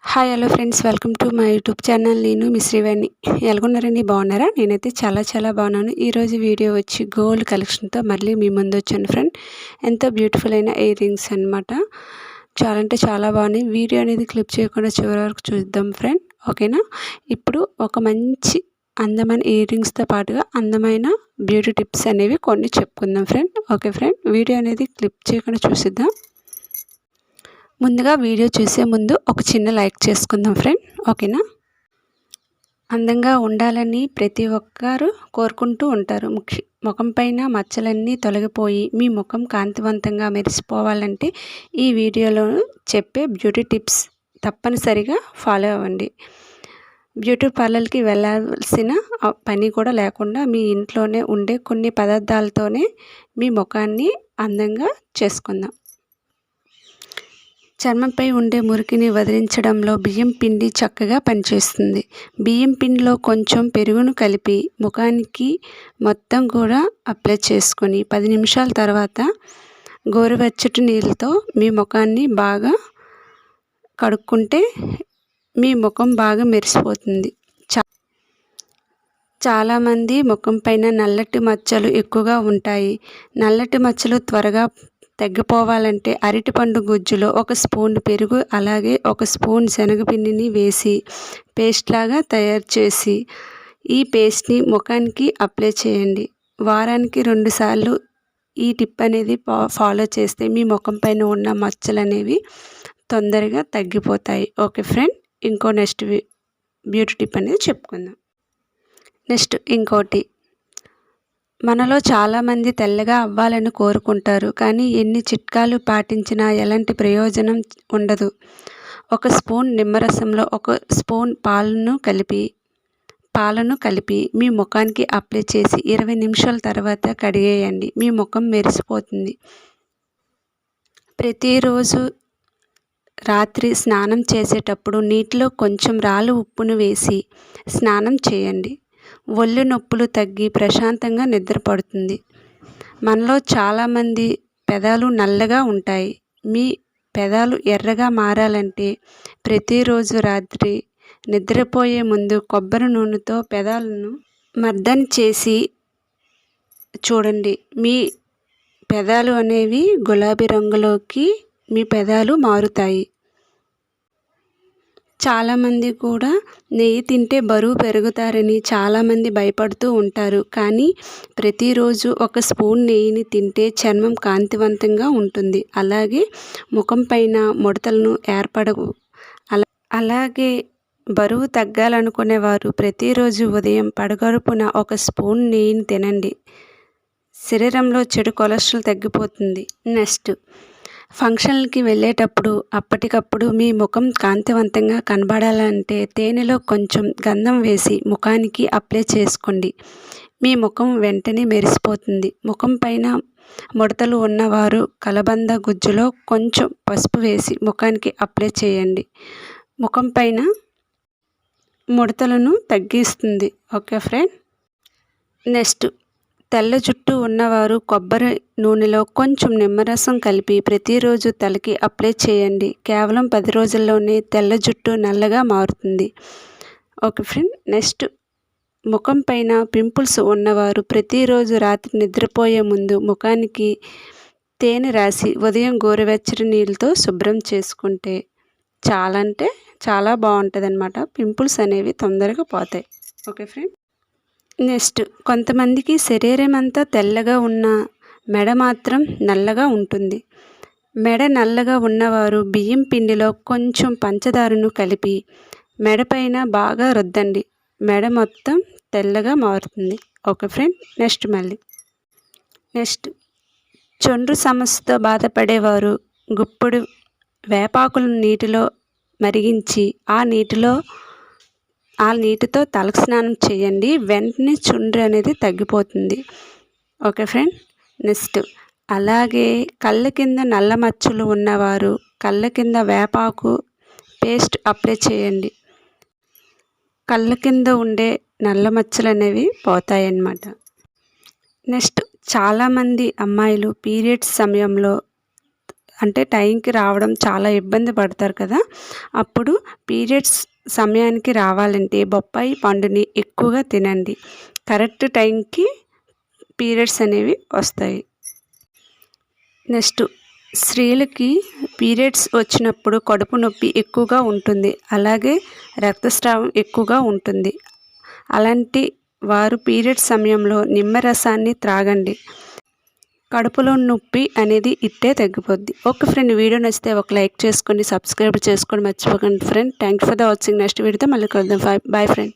Hi hello friends, welcome to my YouTube channel. నేను మీ శ్రీవాణి. ఎలాగున్నారండి? బాగున్నారా? నేనైతే చాలా బాగున్నాను. ఈరోజు వీడియో వచ్చి గోల్డ్ కలెక్షన్తో మళ్ళీ మీ ముందు వచ్చాను ఫ్రెండ్. ఎంతో బ్యూటిఫుల్ అయిన ఇయర్ రింగ్స్ అనమాట. చాలా అంటే చాలా బాగున్నాయి. వీడియో అనేది క్లిప్ చేయకుండా చివరి వరకు చూద్దాం ఫ్రెండ్, ఓకేనా? ఇప్పుడు ఒక మంచి అందమైన ఇయర్ రింగ్స్తో పాటుగా అందమైన బ్యూటీ టిప్స్ అనేవి కొన్ని చెప్పుకుందాం ఫ్రెండ్. ఓకే ఫ్రెండ్, వీడియో అనేది క్లిప్ చేయకుండా చూసిద్దాం. ముందుగా వీడియో చూసే ముందు ఒక చిన్న లైక్ చేసుకుందాం ఫ్రెండ్, ఓకేనా? అందంగా ఉండాలని ప్రతి ఒక్కరు కోరుకుంటూ ఉంటారు. ముఖం పైన మచ్చలన్నీ తొలగిపోయి మీ ముఖం కాంతివంతంగా మెరిసిపోవాలంటే ఈ వీడియోలో చెప్పే బ్యూటీ టిప్స్ తప్పనిసరిగా ఫాలో అవ్వండి. బ్యూటీ పార్లర్కి వెళ్ళాల్సిన పని కూడా లేకుండా మీ ఇంట్లోనే ఉండే కొన్ని పదార్థాలతోనే మీ ముఖాన్ని అందంగా చేసుకుందాం. చర్మంపై ఉండే మురికిని వదిలించడంలో బియ్యం పిండి చక్కగా పనిచేస్తుంది. బియ్యం పిండిలో కొంచెం పెరుగును కలిపి ముఖానికి మొత్తం కూడా అప్లై చేసుకొని 10 నిమిషాల తర్వాత గోరువెచ్చటి నీళ్ళతో మీ ముఖాన్ని బాగా కడుక్కుంటే మీ ముఖం బాగా మెరిసిపోతుంది. చాలామంది ముఖం పైన నల్లటి మచ్చలు ఎక్కువగా ఉంటాయి. నల్లటి మచ్చలు త్వరగా తగ్గిపోవాలంటే అరటిపండు గుజ్జులో 1 స్పూన్ పెరుగు అలాగే 1 స్పూన్ శనగపిండిని వేసి పేస్ట్ లాగా తయారు చేసి ఈ పేస్ట్ని ముఖానికి అప్లై చేయండి. వారానికి 2 సార్లు ఈ టిప్ అనేది ఫాలో చేస్తే మీ ముఖం పైన ఉన్న మచ్చలు అనేవి తొందరగా తగ్గిపోతాయి. Okay friend, next beauty tip అనేది చెప్పుకుందాం. నెక్స్ట్ ఇంకోటి, మనలో చాలామంది తెల్లగా అవ్వాలని కోరుకుంటారు, కానీ ఎన్ని చిట్కాలు పాటించినా ఎలాంటి ప్రయోజనం ఉండదు. 1 స్పూన్ నిమ్మరసంలో 1 స్పూన్ పాలను కలిపి మీ ముఖానికి అప్లై చేసి 20 నిమిషాల తర్వాత కడిగేయండి. మీ ముఖం మెరిసిపోతుంది. ప్రతిరోజు రాత్రి స్నానం చేసేటప్పుడు నీటిలో కొంచెం రాళ్ళ ఉప్పును వేసి స్నానం చేయండి. ఒళ్ళు నొప్పులు తగ్గి ప్రశాంతంగా నిద్రపడుతుంది. మనలో చాలామంది పెదాలు నల్లగా ఉంటాయి. మీ పెదాలు ఎర్రగా మారాలంటే ప్రతిరోజు రాత్రి నిద్రపోయే ముందు కొబ్బరి నూనెతో పెదాలను మర్దన చేసి చూడండి. మీ పెదాలు అనేవి గులాబీ రంగులోకి మీ పెదాలు మారుతాయి. చాలామంది కూడా నెయ్యి తింటే బరువు పెరుగుతారని చాలామంది భయపడుతూ ఉంటారు, కానీ ప్రతిరోజు 1 స్పూన్ నెయ్యిని తింటే చర్మం కాంతివంతంగా ఉంటుంది. అలాగే ముఖం పైన ముడతలను ఏర్పడవు. అలాగే బరువు తగ్గాలనుకునేవారు ప్రతిరోజు ఉదయం పడగడుపున 1 స్పూన్ నెయ్యిని తినండి. శరీరంలో చెడు కొలెస్ట్రాల్ తగ్గిపోతుంది. నెక్స్ట్, ఫంక్షన్లకి వెళ్ళేటప్పుడు అప్పటికప్పుడు మీ ముఖం కాంతివంతంగా కనబడాలంటే తేనెలో కొంచెం గంధం వేసి ముఖానికి అప్లై చేసుకోండి. మీ ముఖం వెంటనే మెరిసిపోతుంది. ముఖం పైన ముడతలు ఉన్నవారు కలబంద గుజ్జులో కొంచెం పసుపు వేసి ముఖానికి అప్లై చేయండి. ముఖం పైన ముడతలను తగ్గిస్తుంది. Okay friend. నెక్స్ట్, తెల్ల జుట్టు ఉన్నవారు కొబ్బరి నూనెలో కొంచెం నిమ్మరసం కలిపి ప్రతిరోజు తలకి అప్లై చేయండి. కేవలం 10 రోజుల్లోనే తెల్ల జుట్టు నల్లగా మారుతుంది. Okay friend. నెక్స్ట్, ముఖం పైన పింపుల్స్ ఉన్నవారు ప్రతిరోజు రాత్రి నిద్రపోయే ముందు ముఖానికి తేనె రాసి ఉదయం గోరువెచ్చటి నీళ్ళతో శుభ్రం చేసుకుంటే చాలా అంటే చాలా బాగుంటుంది అన్నమాట. పింపుల్స్ అనేవి తొందరగా పోతాయి. Okay friend. నెక్స్ట్, కొంతమందికి శరీరం అంతా తెల్లగా ఉన్న మెడ మాత్రం నల్లగా ఉంటుంది. మెడ నల్లగా ఉన్నవారు బియ్యం పిండిలో కొంచెం పంచదారను కలిపి మెడ పైన బాగా రుద్దండి. మెడ మొత్తం తెల్లగా మారుతుంది. Okay friend. నెక్స్ట్, చొండ్రు సమస్యతో బాధపడేవారు గుప్పుడు వేపాకులను నీటిలో మరిగించి ఆ నీటితో తలస్నానం చేయండి. వెంటనే చుండ్రు అనేది తగ్గిపోతుంది. Okay friend. నెక్స్ట్, అలాగే కళ్ళ కింద నల్ల మచ్చలు ఉన్నవారు కళ్ళ కింద వేపాకు పేస్ట్ అప్లై చేయండి. కళ్ళ కింద ఉండే నల్ల మచ్చలు అనేవి పోతాయి అన్నమాట. నెక్స్ట్, చాలామంది అమ్మాయిలు పీరియడ్స్ సమయంలో అంటే టైంకి రావడం చాలా ఇబ్బంది పడతారు కదా. అప్పుడు పీరియడ్స్ సమయానికి రావాలంటే బొప్పాయి పండుని ఎక్కువగా తినండి. కరెక్ట్ టైంకి పీరియడ్స్ అనేవి వస్తాయి. నెక్స్ట్, స్త్రీలకి పీరియడ్స్ వచ్చినప్పుడు కడుపు నొప్పి ఎక్కువగా ఉంటుంది, అలాగే రక్తస్రావం ఎక్కువగా ఉంటుంది. అలాంటి వారు పీరియడ్స్ సమయంలో నిమ్మరసాన్ని త్రాగండి. కడుపులో నొప్పి అనేది ఇట్టే తగ్గిపోద్ది. ఓకే ఫ్రెండ్, వీడియో నచ్చితే ఒక లైక్ చేసుకోండి, సబ్స్క్రైబ్ చేసుకోండి మర్చిపోకండి friend. Thank you for the watching. Next వీడియోతో మళ్ళీ కలుద్దాం. Boy friend.